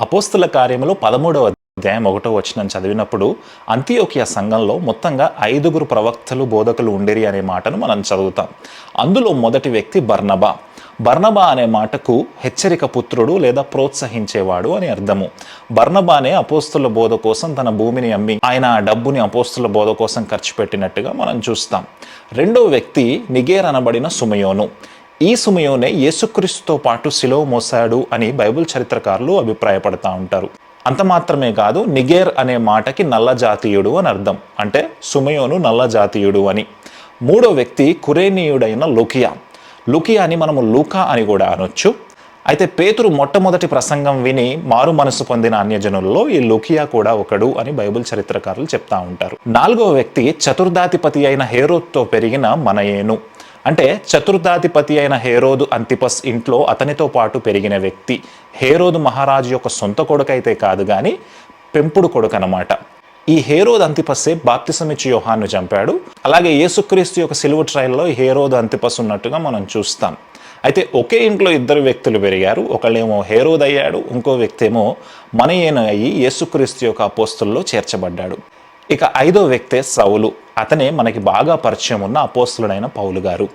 అపోస్తుల కార్యములు 13వ అధ్యాయం 1వ వచనం చదివినప్పుడు అంతియోకియా సంఘంలో మొత్తంగా 5 ప్రవక్తలు బోధకులు ఉండిరి అనే మాటను మనం చదువుతాం. అందులో మొదటి వ్యక్తి బర్నబా. బర్నబా అనే మాటకు హెచ్చరిక పుత్రుడు లేదా ప్రోత్సహించేవాడు అని అర్థము. బర్నబానే అపోస్తుల బోధ కోసం తన భూమిని అమ్మి ఆయన ఆ డబ్బుని అపోస్తుల బోధ కోసం ఖర్చు పెట్టినట్టుగా మనం చూస్తాం. రెండో వ్యక్తి నిగేర్ అనబడిన సుమయోను. ఈ సుమయోనే యేసుక్రీస్తుతో పాటు సిలువ మోసాడు అని బైబిల్ చరిత్రకారులు అభిప్రాయపడతా ఉంటారు. అంత మాత్రమే కాదు, నిగేర్ అనే మాటకి నల్ల జాతీయుడు అని అర్థం. అంటే సుమయోను నల్ల జాతీయుడు అని. మూడో వ్యక్తి కురేనీయుడైన లుకియాని మనము లూకా అని కూడా అనొచ్చు. అయితే పేతురు మొట్టమొదటి ప్రసంగం విని మారు మనసు పొందిన అన్యజనుల్లో ఈ లుకియా కూడా ఒకడు అని బైబిల్ చరిత్రకారులు చెప్తా ఉంటారు. నాలుగో వ్యక్తి చతుర్దాధిపతి అయిన హేరోద్తో పెరిగిన మనయేను. అంటే చతుర్దాధిపతి అయిన హేరోదు అంతిపస్ ఇంట్లో అతనితో పాటు పెరిగిన వ్యక్తి. హేరోదు మహారాజు యొక్క సొంత కొడుకైతే కాదు కానీ పెంపుడు కొడుకు అన్నమాట. ఈ హేరోదు అంతిపస్సే బాప్తిసమిచ్చి యోహాన్ను చంపాడు. అలాగే యేసుక్రీస్తు యొక్క సిలువ ట్రయల్లో హేరోదు అంతిపస్ ఉన్నట్టుగా మనం చూస్తాం. అయితే ఒకే ఇంట్లో 2 వ్యక్తులు పెరిగారు. ఒకళ్ళేమో హేరోదు అయ్యాడు, ఇంకో వ్యక్తి ఏమో మనయేను అయ్యి యేసుక్రీస్తు యొక్క అపోస్తుల్లో చేర్చబడ్డాడు. ఇక 5వ వ్యక్తే సౌలు. అతనే మనకి బాగా పరిచయం ఉన్న అపోస్తులుడైన పౌలు గారు.